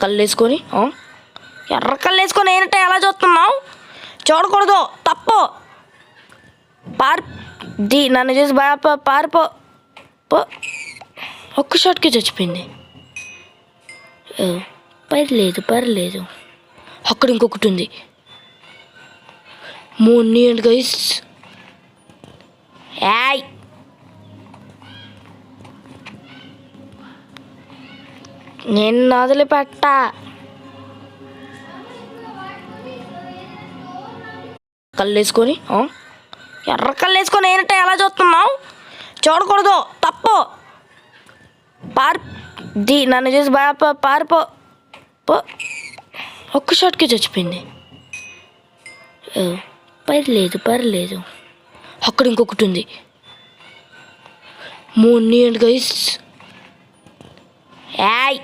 కళ్ళు వేసుకొని ఎర్ర కళ్ళు వేసుకొని ఏంటంటే ఎలా చూస్తున్నావు? చూడకూడదు, తప్పు. నన్ను చూసి పారిపో. ఒక్క షాట్కి చచ్చిపోయింది. పర్లేదు. అక్కడ ఇంకొకటి ఉంది. ఏంటి గైస్? ఏయ్, నేను వదిలిపెట్ట. కళ్ళు వేసుకొని ఎర్ర కళ్ళు వేసుకొని ఏంటంటే ఎలా చూస్తున్నావు? చూడకూడదు, తప్పు. నన్ను చూసి పారిపో. ఒక్క షాట్కి చచ్చిపోయింది. పర్లేదు. అక్కడ ఇంకొకటి ఉంది. ఏంటి గైస్? ఏయ్,